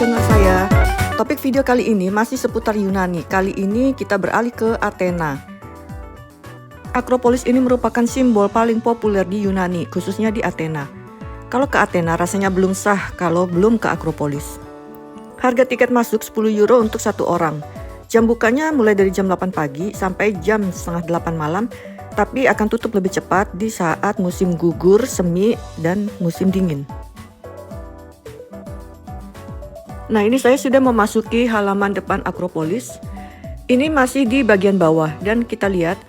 channel saya. Topik video kali ini masih seputar Yunani. Kali ini kita beralih ke Athena. Akropolis ini merupakan simbol paling populer di Yunani, khususnya di Athena. Kalau ke Athena rasanya belum sah kalau belum ke Akropolis. Harga tiket masuk 10 euro untuk satu orang. Jam bukanya mulai dari jam 8 pagi sampai jam setengah 8 malam, tapi akan tutup lebih cepat di saat musim gugur, semi, dan musim dingin. Nah, ini saya sudah memasuki halaman depan Akropolis. Ini masih di bagian bawah dan kita lihat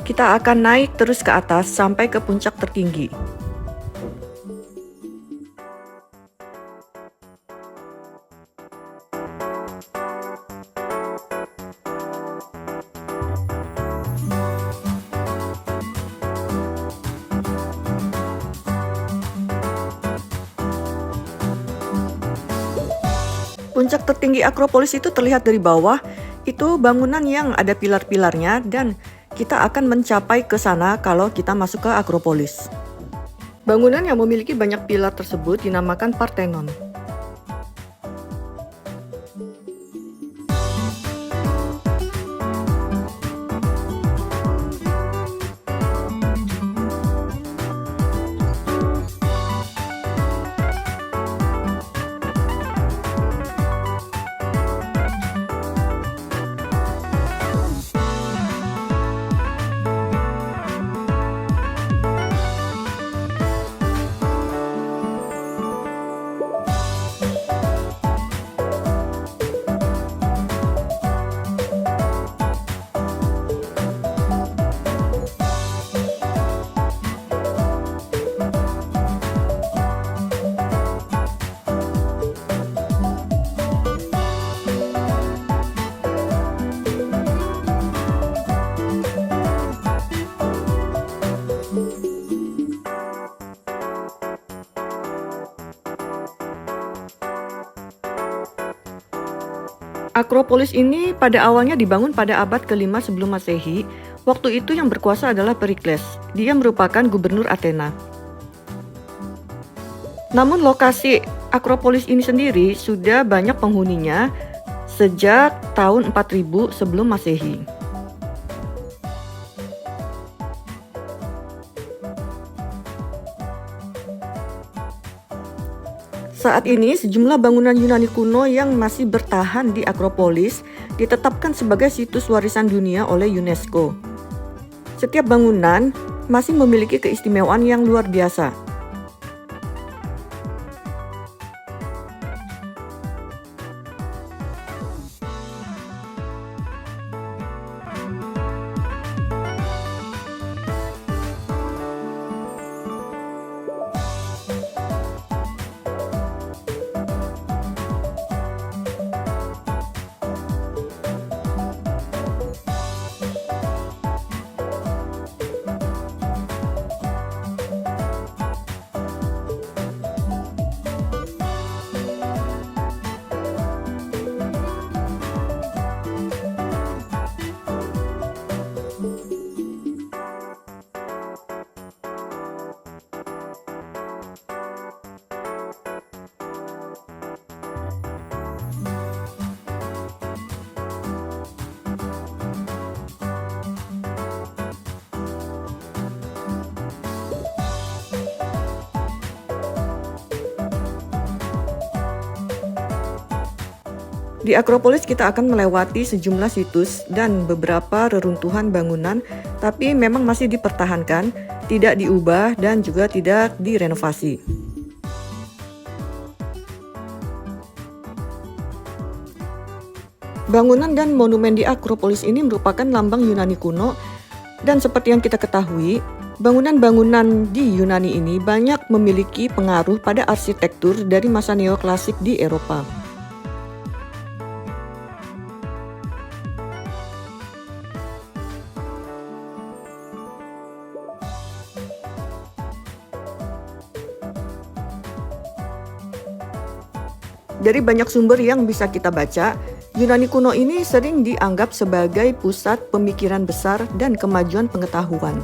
kita akan naik terus ke atas sampai ke puncak tertinggi. Puncak tertinggi Akropolis itu terlihat dari bawah, itu bangunan yang ada pilar-pilarnya dan kita akan mencapai ke sana kalau kita masuk ke Akropolis. Bangunan yang memiliki banyak pilar tersebut dinamakan Parthenon. Akropolis ini pada awalnya dibangun pada abad ke-5 sebelum Masehi. Waktu itu yang berkuasa adalah Perikles. Dia merupakan gubernur Athena. Namun lokasi Akropolis ini sendiri sudah banyak penghuninya sejak tahun 4000 sebelum Masehi. Saat ini, sejumlah bangunan Yunani kuno yang masih bertahan di Akropolis ditetapkan sebagai situs warisan dunia oleh UNESCO. Setiap bangunan masih memiliki keistimewaan yang luar biasa. Di Akropolis kita akan melewati sejumlah situs dan beberapa reruntuhan bangunan, tapi memang masih dipertahankan, tidak diubah dan juga tidak direnovasi. Bangunan dan monumen di Akropolis ini merupakan lambang Yunani kuno, dan seperti yang kita ketahui, bangunan-bangunan di Yunani ini banyak memiliki pengaruh pada arsitektur dari masa neoklasik di Eropa. Dari banyak sumber yang bisa kita baca, Yunani kuno ini sering dianggap sebagai pusat pemikiran besar dan kemajuan pengetahuan.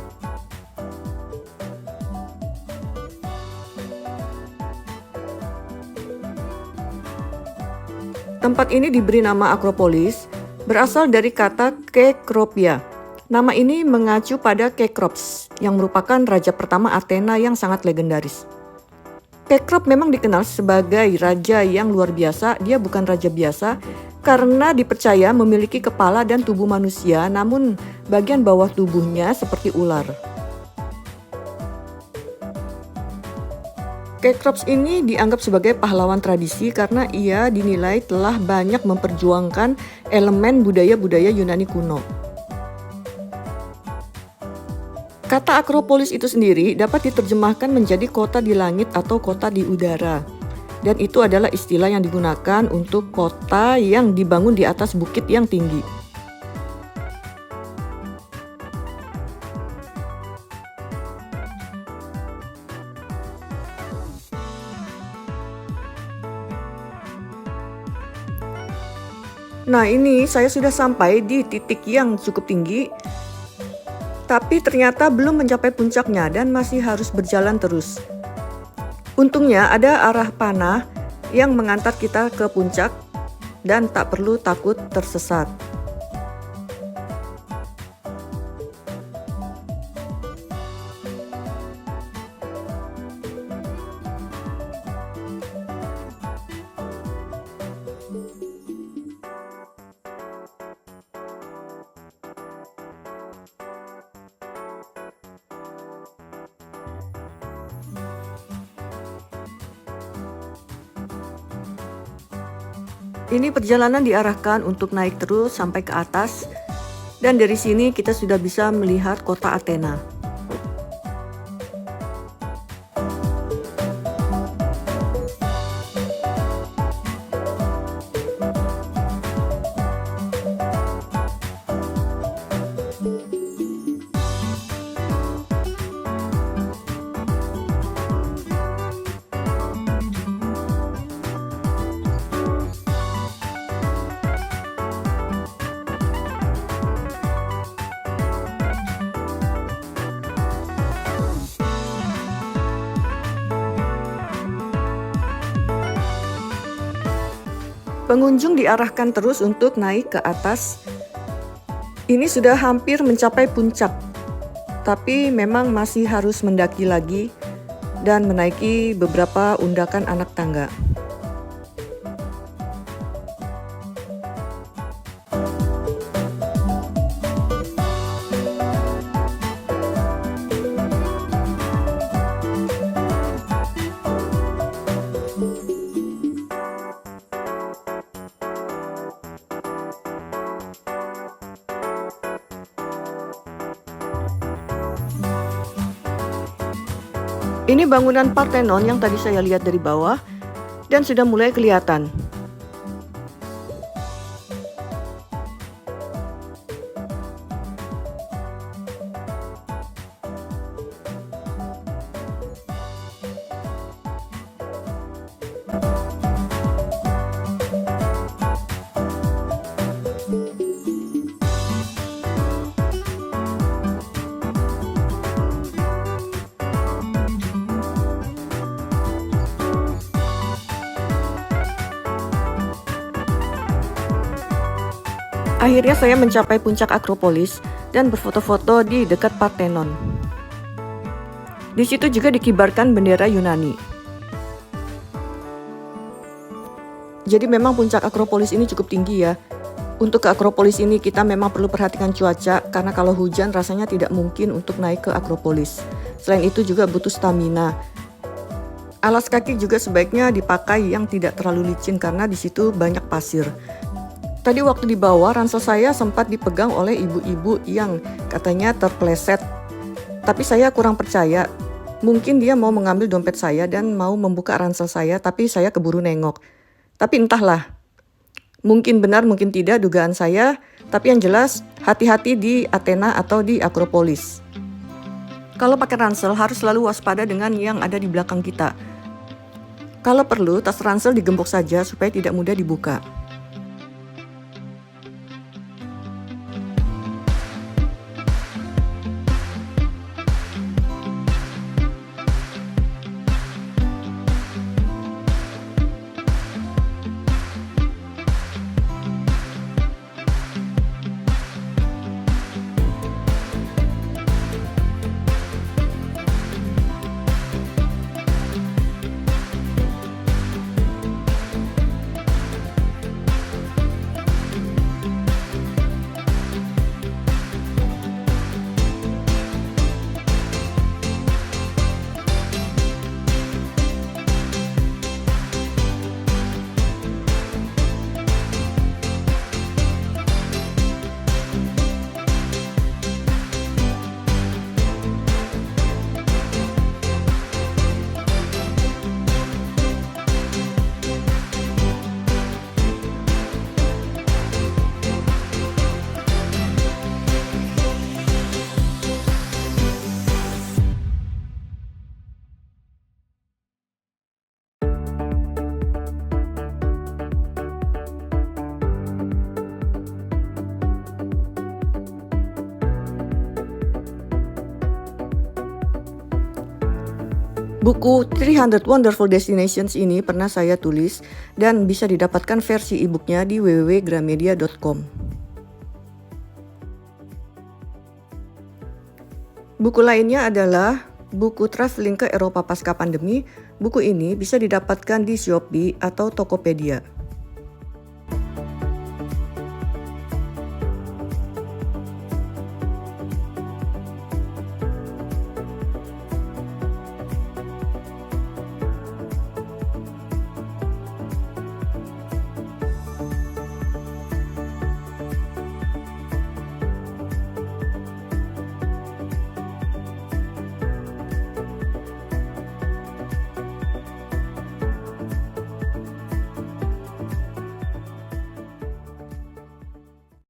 Tempat ini diberi nama Akropolis, berasal dari kata Kekropia. Nama ini mengacu pada Kekrops, yang merupakan raja pertama Athena yang sangat legendaris. Kekrop memang dikenal sebagai raja yang luar biasa. Dia bukan raja biasa karena dipercaya memiliki kepala dan tubuh manusia, namun bagian bawah tubuhnya seperti ular. Kekrops ini dianggap sebagai pahlawan tradisi karena ia dinilai telah banyak memperjuangkan elemen budaya-budaya Yunani kuno. Kata Akropolis itu sendiri dapat diterjemahkan menjadi kota di langit atau kota di udara. Dan itu adalah istilah yang digunakan untuk kota yang dibangun di atas bukit yang tinggi. Nah, ini saya sudah sampai di titik yang cukup tinggi, tapi ternyata belum mencapai puncaknya dan masih harus berjalan terus. Untungnya ada arah panah yang mengantar kita ke puncak dan tak perlu takut tersesat. Ini perjalanan diarahkan untuk naik terus sampai ke atas, dan dari sini kita sudah bisa melihat kota Athena. Pengunjung diarahkan terus untuk naik ke atas. Ini sudah hampir mencapai puncak, tapi memang masih harus mendaki lagi dan menaiki beberapa undakan anak tangga. Ini bangunan Parthenon yang tadi saya lihat dari bawah dan sudah mulai kelihatan. Akhirnya saya mencapai puncak Akropolis dan berfoto-foto di dekat Parthenon. Di situ juga dikibarkan bendera Yunani. Jadi memang puncak Akropolis ini cukup tinggi ya. Untuk ke Akropolis ini kita memang perlu perhatikan cuaca karena kalau hujan rasanya tidak mungkin untuk naik ke Akropolis. Selain itu juga butuh stamina. Alas kaki juga sebaiknya dipakai yang tidak terlalu licin karena di situ banyak pasir. Tadi waktu di bawah, ransel saya sempat dipegang oleh ibu-ibu yang katanya terpleset. Tapi saya kurang percaya. Mungkin dia mau mengambil dompet saya dan mau membuka ransel saya, tapi saya keburu nengok. Tapi entahlah. Mungkin benar, mungkin tidak dugaan saya. Tapi yang jelas, hati-hati di Athena atau di Akropolis. Kalau pakai ransel harus selalu waspada dengan yang ada di belakang kita. Kalau perlu, tas ransel digembok saja supaya tidak mudah dibuka. Buku 300 Wonderful Destinations ini pernah saya tulis dan bisa didapatkan versi e-booknya di www.gramedia.com. Buku lainnya adalah buku Traveling ke Eropa Pasca Pandemi. Buku ini bisa didapatkan di Shopee atau Tokopedia.